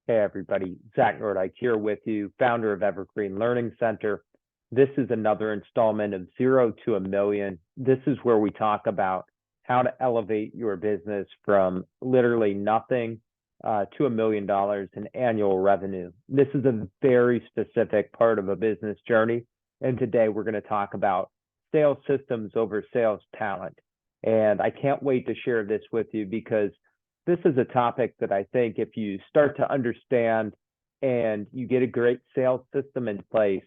Hey everybody, Zach Nordyke here with you, founder of Evergreen Learning Center. This is another installment of Zero to a Million. This is where we talk about how to elevate your business from literally nothing to $1 million in annual revenue. This is a very specific part of a business journey. And today we're going to talk about sales systems over sales talent. And I can't wait to share this with you because this is a topic that I think if you start to understand and you get a great sales system in place,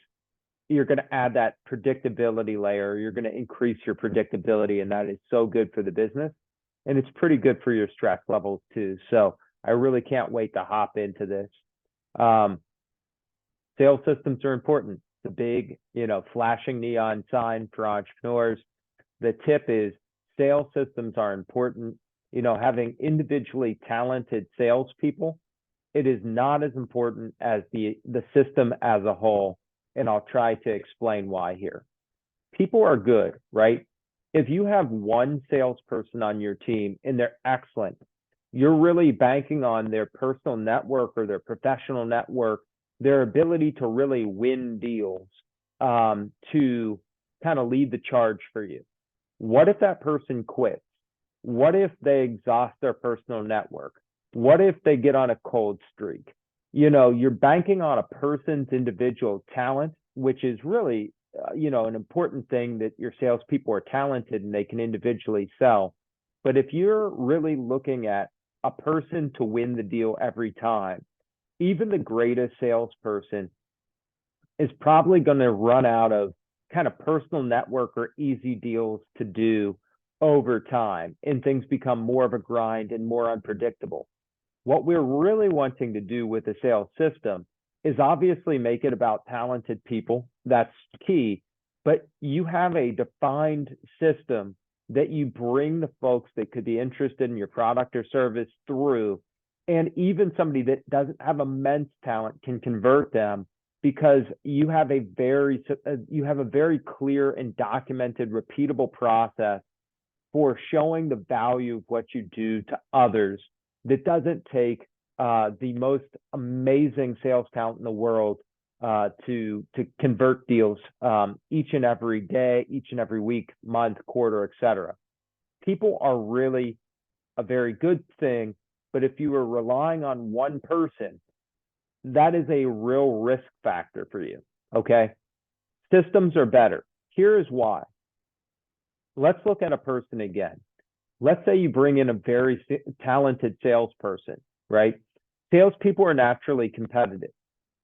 you're going to add that predictability layer. You're going to increase your predictability, and that is so good for the business. And it's pretty good for your stress levels too. So I really can't wait to hop into this. Sales systems are important. It's a big, flashing neon sign for entrepreneurs. The tip is sales systems are important. Having individually talented salespeople, it is not as important as the system as a whole. And I'll try to explain why here. People are good, right? If you have one salesperson on your team and they're excellent, you're really banking on their personal network or their professional network, their ability to really win deals, to kind of lead the charge for you. What if that person quits? What if they exhaust their personal network? What if they get on a cold streak? You're banking on a person's individual talent, which is really, an important thing, that your salespeople are talented and they can individually sell. But if you're really looking at a person to win the deal every time, even the greatest salesperson is probably going to run out of kind of personal network or easy deals to do over time, and things become more of a grind and more unpredictable. What we're really wanting to do with the sales system is obviously make it about talented people. That's key. But you have a defined system that you bring the folks that could be interested in your product or service through. And even somebody that doesn't have immense talent can convert them, because you have a very clear and documented, repeatable process for showing the value of what you do to others, that doesn't take the most amazing sales talent in the world to convert deals each and every day, each and every week, month, quarter, etc. People are really a very good thing, but if you are relying on one person, that is a real risk factor for you, okay? Systems are better. Here is why. Let's look at a person again. Let's say you bring in a very talented salesperson, right? Salespeople are naturally competitive.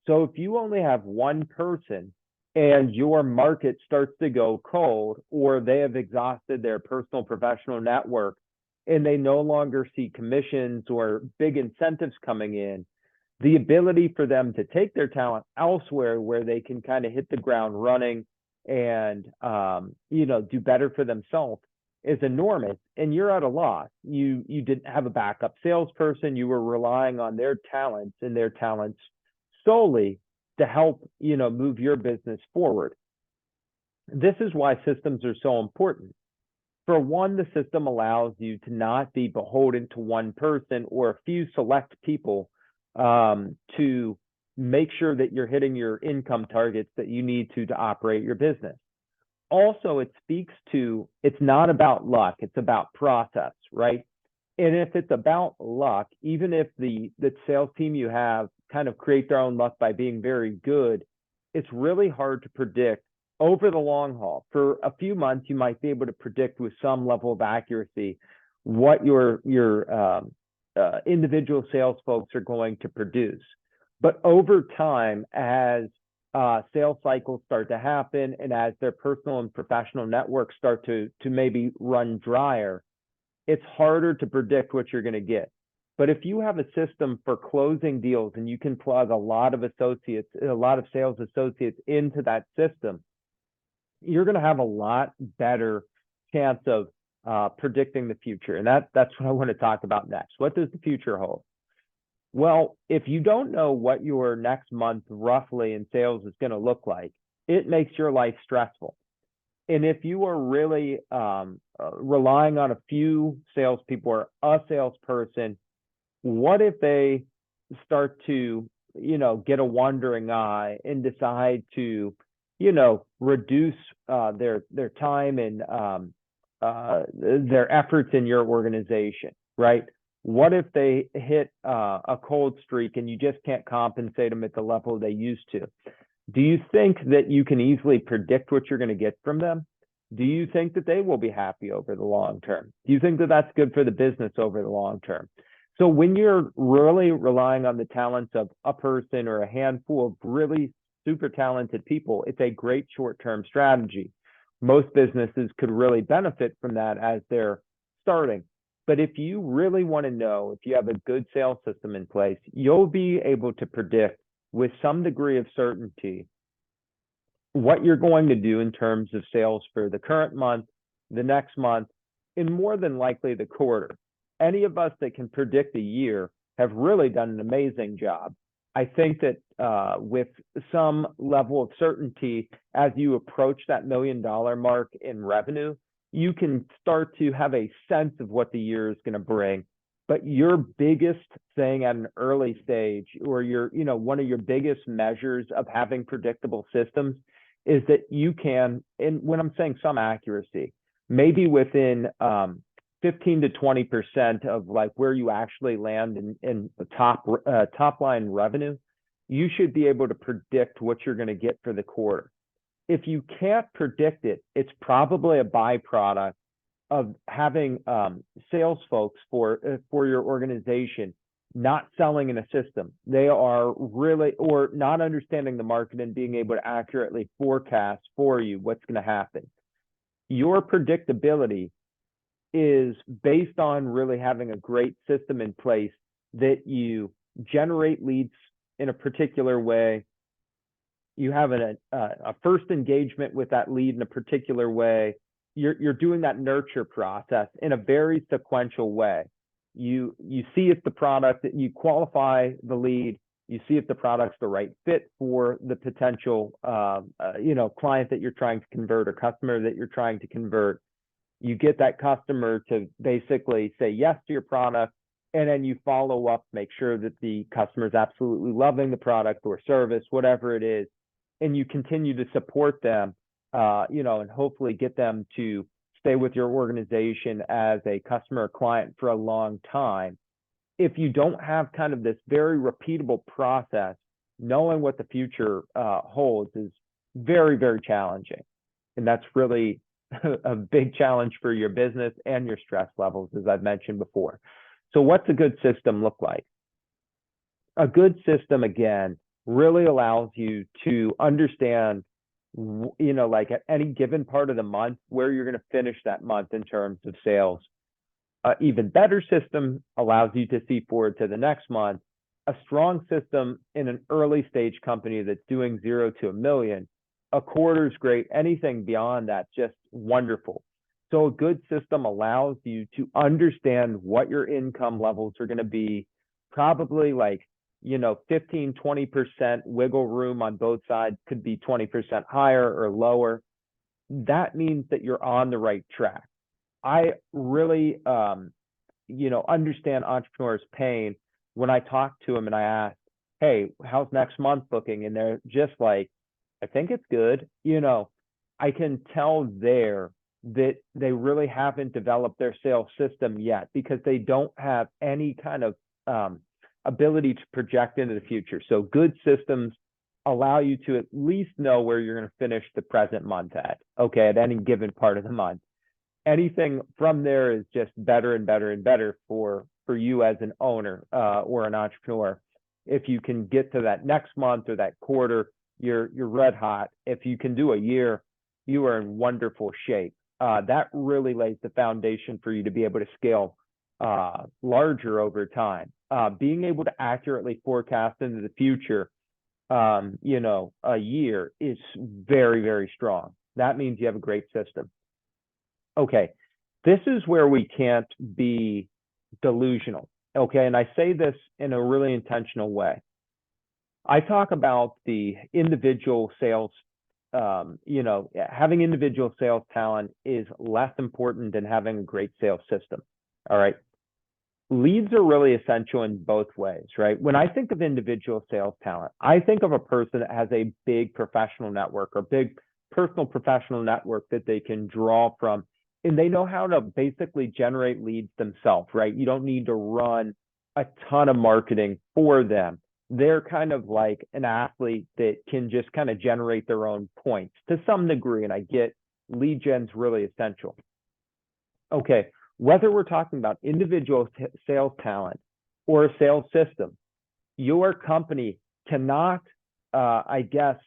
So if you only have one person and your market starts to go cold, or they have exhausted their personal professional network and they no longer see commissions or big incentives coming in, the ability for them to take their talent elsewhere where they can kind of hit the ground running and do better for themselves is enormous, and you're at a loss. You didn't have a backup salesperson. You were relying on their talents and their talents solely to help move your business forward. This is why systems are so important. For one, the system allows you to not be beholden to one person or a few select people to make sure that you're hitting your income targets that you need to operate your business. Also, it speaks to, it's not about luck, it's about process, right? And if it's about luck, even if the sales team you have kind of create their own luck by being very good, it's really hard to predict over the long haul. For a few months, you might be able to predict with some level of accuracy what your individual sales folks are going to produce. But over time, as sales cycles start to happen and as their personal and professional networks start to maybe run drier, it's harder to predict what you're going to get. But if you have a system for closing deals and you can plug a lot of sales associates into that system, you're going to have a lot better chance of predicting the future. And that's what I want to talk about next. What does the future hold? Well, if you don't know what your next month roughly in sales is going to look like, it makes your life stressful. And if you are really relying on a few salespeople or a salesperson, what if they start to, get a wandering eye and decide to, reduce their time and their efforts in your organization, right? What if they hit a cold streak and you just can't compensate them at the level they used to? Do you think that you can easily predict what you're going to get from them? Do you think that they will be happy over the long term? Do you think that that's good for the business over the long term? So when you're really relying on the talents of a person or a handful of really super talented people, it's a great short-term strategy. Most businesses could really benefit from that as they're starting. But if you really want to know if you have a good sales system in place, you'll be able to predict with some degree of certainty what you're going to do in terms of sales for the current month, the next month, and more than likely the quarter. Any of us that can predict a year have really done an amazing job. I think that with some level of certainty, as you approach that $1 million mark in revenue, you can start to have a sense of what the year is going to bring. But your biggest thing at an early stage, or one of your biggest measures of having predictable systems, is that you can, and when I'm saying some accuracy, maybe within 15 to 20% of like where you actually land in the top line revenue, you should be able to predict what you're going to get for the quarter. If you can't predict it, it's probably a byproduct of having sales folks for your organization not selling in a system. They are really, or not understanding the market and being able to accurately forecast for you what's going to happen. Your predictability is based on really having a great system in place that you generate leads in a particular way. You have a first engagement with that lead in a particular way. You're doing that nurture process in a very sequential way. You see if the product, you qualify the lead, you see if the product's the right fit for the potential client that you're trying to convert or customer that you're trying to convert. You get that customer to basically say yes to your product, and then you follow up, make sure that the customer is absolutely loving the product or service, whatever it is, and you continue to support them, and hopefully get them to stay with your organization as a customer or client for a long time. If you don't have kind of this very repeatable process, knowing what the future holds is very, very challenging. And that's really a big challenge for your business and your stress levels, as I've mentioned before. So what's a good system look like? A good system, again, really allows you to understand, like at any given part of the month, where you're going to finish that month in terms of sales. Even better system allows you to see forward to the next month. A strong system in an early stage company that's doing 0 to $1 million, a quarter is great. Anything beyond that, just wonderful. So a good system allows you to understand what your income levels are going to be, probably like 15, 20% wiggle room on both sides, could be 20% higher or lower. That means that you're on the right track. I really, understand entrepreneurs' pain when I talk to them and I ask, hey, how's next month looking? And they're just like, I think it's good. I can tell there that they really haven't developed their sales system yet because they don't have any kind of ability to project into the future. So good systems allow you to at least know where you're going to finish the present month at any given part of the month. Anything from there is just better and better and better for you as an owner or an entrepreneur. If you can get to that next month or that quarter, you're red hot. If you can do a year, you are in wonderful shape. That really lays the foundation for you to be able to scale larger over time. Being able to accurately forecast into the future, a year is very, very strong. That means you have a great system. Okay, this is where we can't be delusional. Okay, and I say this in a really intentional way. I talk about the individual sales, having individual sales talent is less important than having a great sales system. All right. leads are really essential in both ways, right? When I think of individual sales talent, I think of a person that has a big professional network or big personal professional network that they can draw from, and they know how to basically generate leads themselves, right? You don't need to run a ton of marketing for them. They're kind of like an athlete that can just kind of generate their own points to some degree, and I get lead gen's really essential. Okay, whether we're talking about individual sales talent or a sales system, your company cannot, I guess,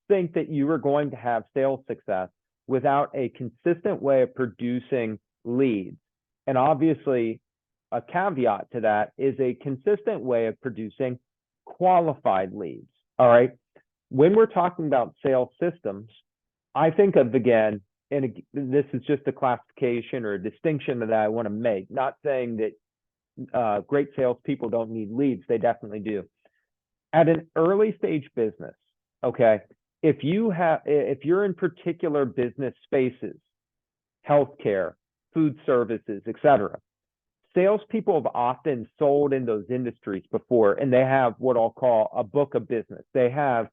think that you are going to have sales success without a consistent way of producing leads. And obviously, a caveat to that is a consistent way of producing qualified leads. All right. When we're talking about sales systems, I think of, again, and this is just a classification or a distinction that I want to make, not saying that great salespeople don't need leads. They definitely do. At an early stage business, okay, if you're in particular business spaces, healthcare, food services, etc., salespeople have often sold in those industries before, and they have what I'll call a book of business. They have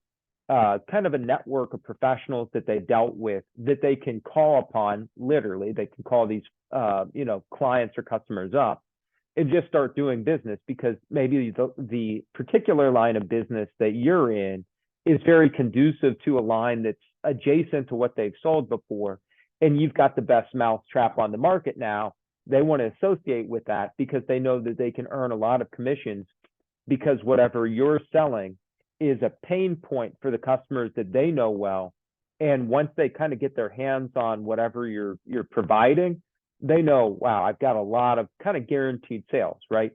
kind of a network of professionals that they dealt with that they can call upon. Literally, they can call these clients or customers up and just start doing business, because maybe the particular line of business that you're in is very conducive to a line that's adjacent to what they've sold before, and you've got the best mousetrap on the market now. They want to associate with that because they know that they can earn a lot of commissions, because whatever you're selling is a pain point for the customers that they know well. And once they kind of get their hands on whatever you're providing, they know, wow, I've got a lot of kind of guaranteed sales, right?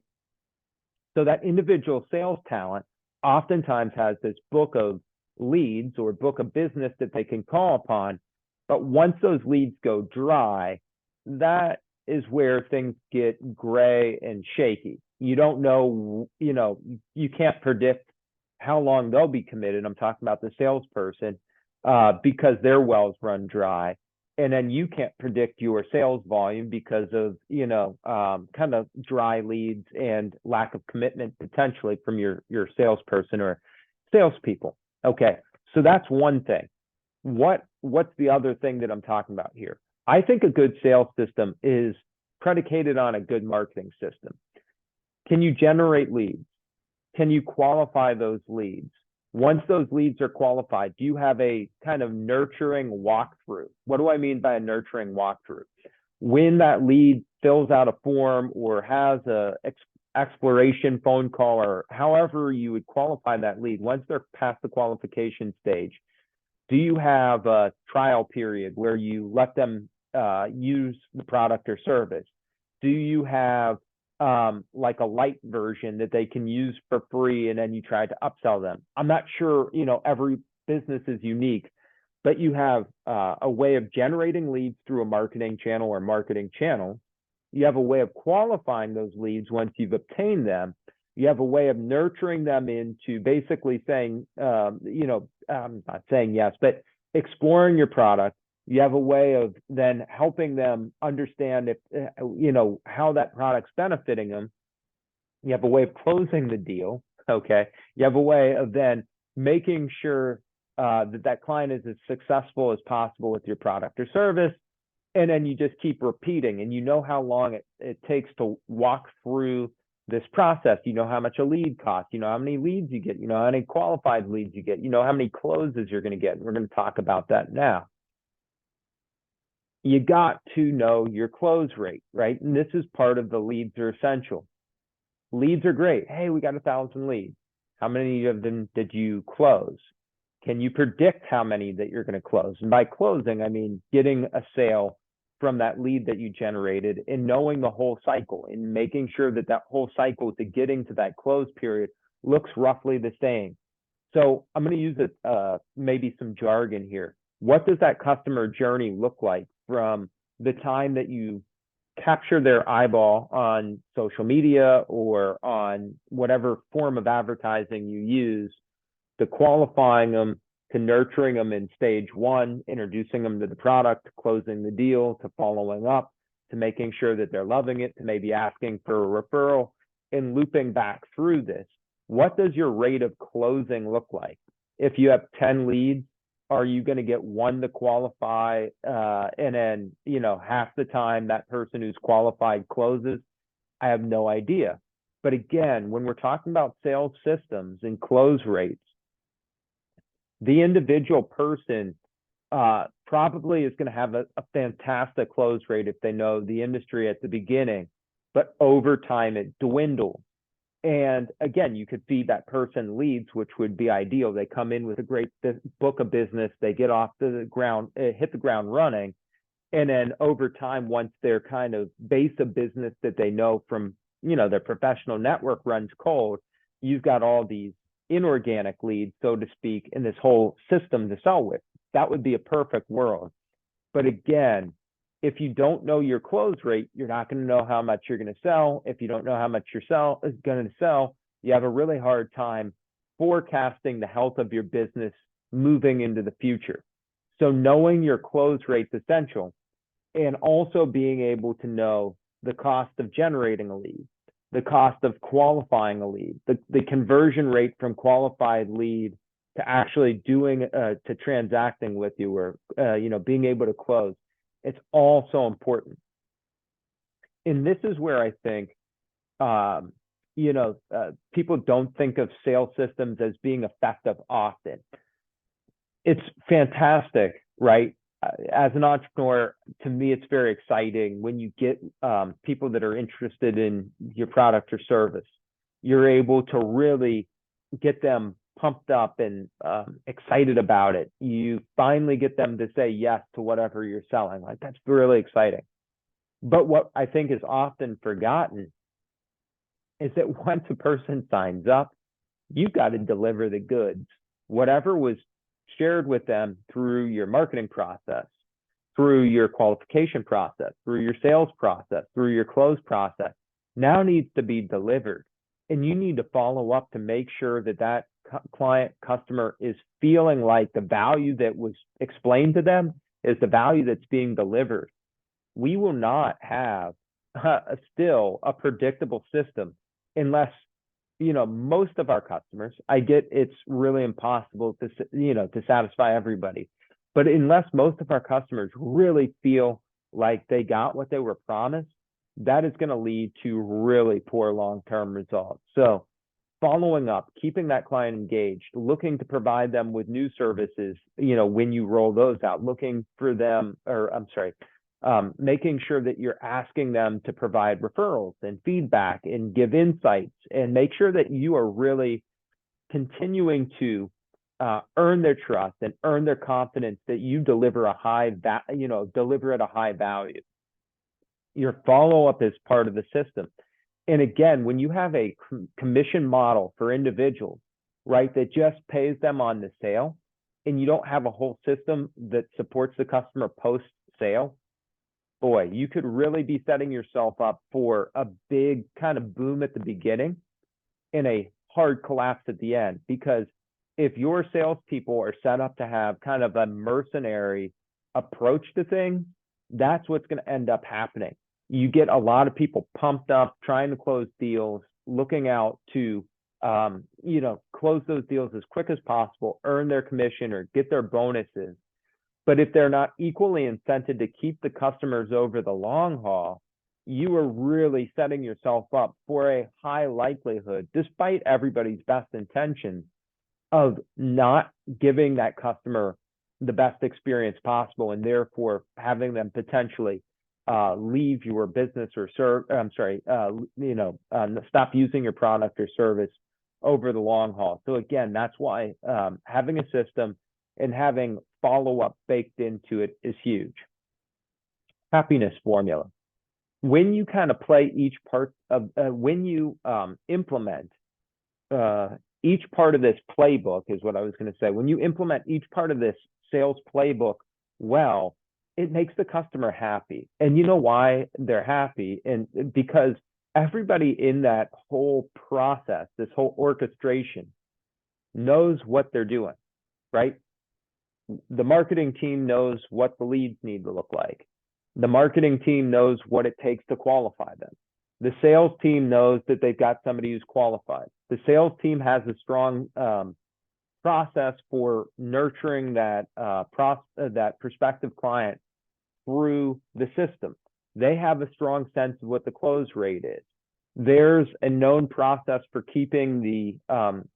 So that individual sales talent oftentimes has this book of leads or book of business that they can call upon. But once those leads go dry, that is where things get gray and shaky. You don't know, you can't predict how long they'll be committed. I'm talking about the salesperson, because their wells run dry. And then you can't predict your sales volume because of, kind of dry leads and lack of commitment potentially from your salesperson or salespeople. Okay, so that's one thing. What's the other thing that I'm talking about here? I think a good sales system is predicated on a good marketing system. Can you generate leads? Can you qualify those leads? Once those leads are qualified, do you have a kind of nurturing walkthrough? What do I mean by a nurturing walkthrough? When that lead fills out a form or has a exploration phone call, or however you would qualify that lead, once they're past the qualification stage, do you have a trial period where you let them use the product or service? Do you have like a light version that they can use for free, and then you try to upsell them? I'm not sure, every business is unique, but you have a way of generating leads through a marketing channel or marketing channel. You have a way of qualifying those leads once you've obtained them. You have a way of nurturing them into basically saying, I'm not saying yes, but exploring your product. You have a way of then helping them understand if, how that product's benefiting them. You have a way of closing the deal. Okay. You have a way of then making sure that client is as successful as possible with your product or service. And then you just keep repeating, and you know how long it takes to walk through this process. You know how much a lead costs, you know how many leads you get, you know how many qualified leads you get, you know how many closes you're going to get. And we're going to talk about that now. You got to know your close rate, right? And this is part of the leads are essential. Leads are great. Hey, we got 1,000 leads. How many of them did you close? Can you predict how many that you're going to close? And by closing, I mean getting a sale from that lead that you generated, and knowing the whole cycle and making sure that whole cycle to getting to that close period looks roughly the same. So I'm going to use maybe some jargon here. What does that customer journey look like from the time that you capture their eyeball on social media or on whatever form of advertising you use, to qualifying them, to nurturing them in stage one, introducing them to the product, to closing the deal, to following up, to making sure that they're loving it, to maybe asking for a referral, and looping back through this. What does your rate of closing look like? If you have 10 leads, are you going to get one to qualify, and then, half the time that person who's qualified closes? I have no idea. But again, when we're talking about sales systems and close rates, the individual person probably is going to have a fantastic close rate if they know the industry at the beginning, but over time it dwindles. And again, you could feed that person leads, which would be ideal. They come in with a great book of business, they get off the ground, hit the ground running. And then over time, once their kind of base of business that they know from, their professional network runs cold, you've got all these inorganic leads, so to speak, in this whole system to sell with. That would be a perfect world. But again, if you don't know your close rate, you're not going to know how much you're going to sell. If you don't know how much you're going to sell, you have a really hard time forecasting the health of your business moving into the future. So knowing your close rate is essential, and also being able to know the cost of generating a lead, the cost of qualifying a lead, the conversion rate from qualified lead to actually doing to transacting with you, or being able to close. It's all so important. And this is where I think people don't think of sales systems as being effective often. It's fantastic, right? As an entrepreneur, to me, it's very exciting when you get people that are interested in your product or service. You're able to really get them pumped up and excited about it. You finally get them to say yes to whatever you're selling. Like, that's really exciting. But what I think is often forgotten is that once a person signs up, you've got to deliver the goods. Whatever was shared with them through your marketing process, through your qualification process, through your sales process, through your close process, now needs to be delivered. And you need to follow up to make sure that that client, customer is feeling like the value that was explained to them is the value that's being delivered. We will not have still a predictable system unless, most of our customers, I get it's really impossible to satisfy everybody. But unless most of our customers really feel like they got what they were promised, that is going to lead to really poor long-term results. So following up, keeping that client engaged, looking to provide them with new services, when you roll those out, looking for them, making sure that you're asking them to provide referrals and feedback and give insights, and make sure that you are really continuing to earn their trust and earn their confidence that you deliver at a high value. Your follow-up is part of the system. And again, when you have a commission model for individuals, right, that just pays them on the sale, and you don't have a whole system that supports the customer post-sale, boy, you could really be setting yourself up for a big kind of boom at the beginning and a hard collapse at the end. Because if your salespeople are set up to have kind of a mercenary approach to things, that's what's going to end up happening. You get a lot of people pumped up, trying to close deals, looking out to, close those deals as quick as possible, earn their commission or get their bonuses. But if they're not equally incented to keep the customers over the long haul, you are really setting yourself up for a high likelihood, despite everybody's best intentions, of not giving that customer the best experience possible, and therefore having them potentially leave your business or stop using your product or service over the long haul. So again, that's why having a system and having follow-up baked into it is huge. Happiness formula. When you kind of play each part of, when you implement each part of this playbook, is what I was going to say. When you implement each part of this sales playbook well, it makes the customer happy. And you know why they're happy? And because everybody in that whole process, this whole orchestration, knows what they're doing, right? The marketing team knows what the leads need to look like. The marketing team knows what it takes to qualify them. The sales team knows that they've got somebody who's qualified. The sales team has a strong process for nurturing that that prospective client through the system. They have a strong sense of what the close rate is. There's a known process for keeping the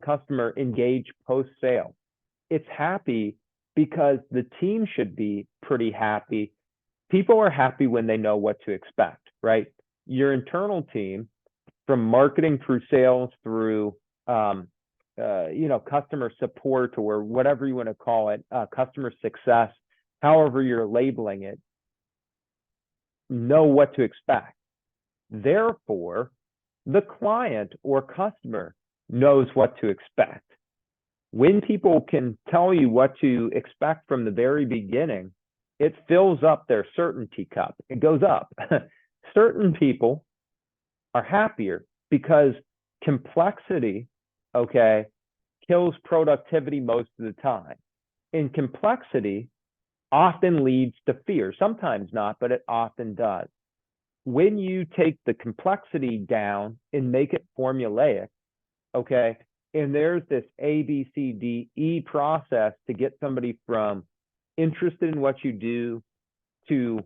customer engaged post-sale. It's happy because the team should be pretty happy. People are happy when they know what to expect, right? Your internal team, from marketing through sales through customer support or whatever you want to call it, customer success, however you're labeling it, know what to expect. Therefore, the client or customer knows what to expect. When people can tell you what to expect from the very beginning, it fills up their certainty cup. It goes up. Certain people are happier because complexity, okay, kills productivity most of the time. And complexity often leads to fear. Sometimes not, but it often does. When you take the complexity down and make it formulaic, okay, and there's this A, B, C, D, E process to get somebody from interested in what you do to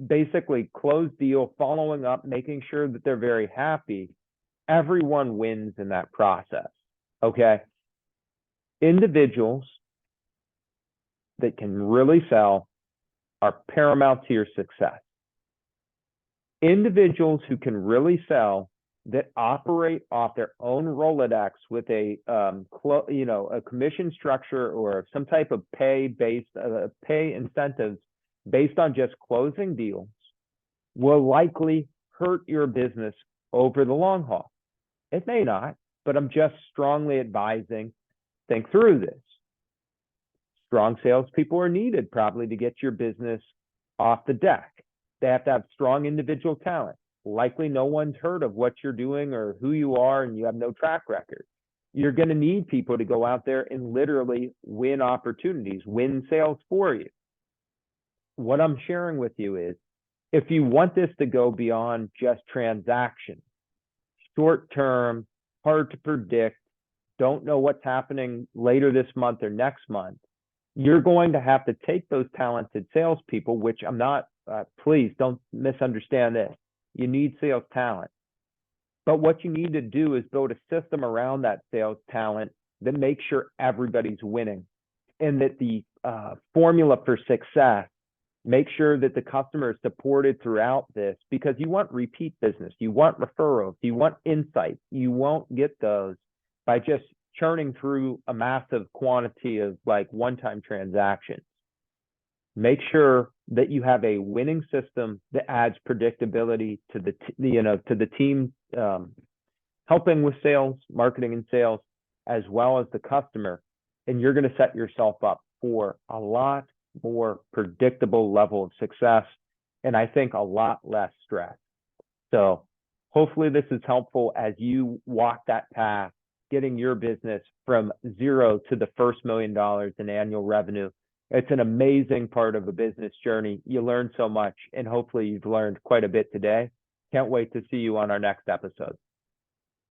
basically close deal, following up, making sure that they're very happy, everyone wins in that process, okay? Individuals that can really sell are paramount to your success. Individuals who can really sell that operate off their own Rolodex with a commission structure or some type of pay incentives based on just closing deals will likely hurt your business over the long haul. It may not, but I'm just strongly advising, think through this. Strong salespeople are needed probably to get your business off the deck. They have to have strong individual talent. Likely no one's heard of what you're doing or who you are, and you have no track record. You're going to need people to go out there and literally win opportunities, win sales for you. What I'm sharing with you is, if you want this to go beyond just transactions, short term, hard to predict, don't know what's happening later this month or next month, you're going to have to take those talented salespeople, which I'm not, please don't misunderstand this. You need sales talent. But what you need to do is build a system around that sales talent that makes sure everybody's winning, and that the formula for success, make sure that the customer is supported throughout this, because you want repeat business, you want referrals, you want insights. You won't get those by just churning through a massive quantity of like one-time transactions. Make sure that you have a winning system that adds predictability to the team helping with sales, marketing and sales, as well as the customer. And you're going to set yourself up for a lot more predictable level of success, and I think a lot less stress. So hopefully this is helpful as you walk that path, getting your business from zero to the first $1 million in annual revenue. It's an amazing part of a business journey. You learn so much, and hopefully you've learned quite a bit today. Can't wait to see you on our next episode.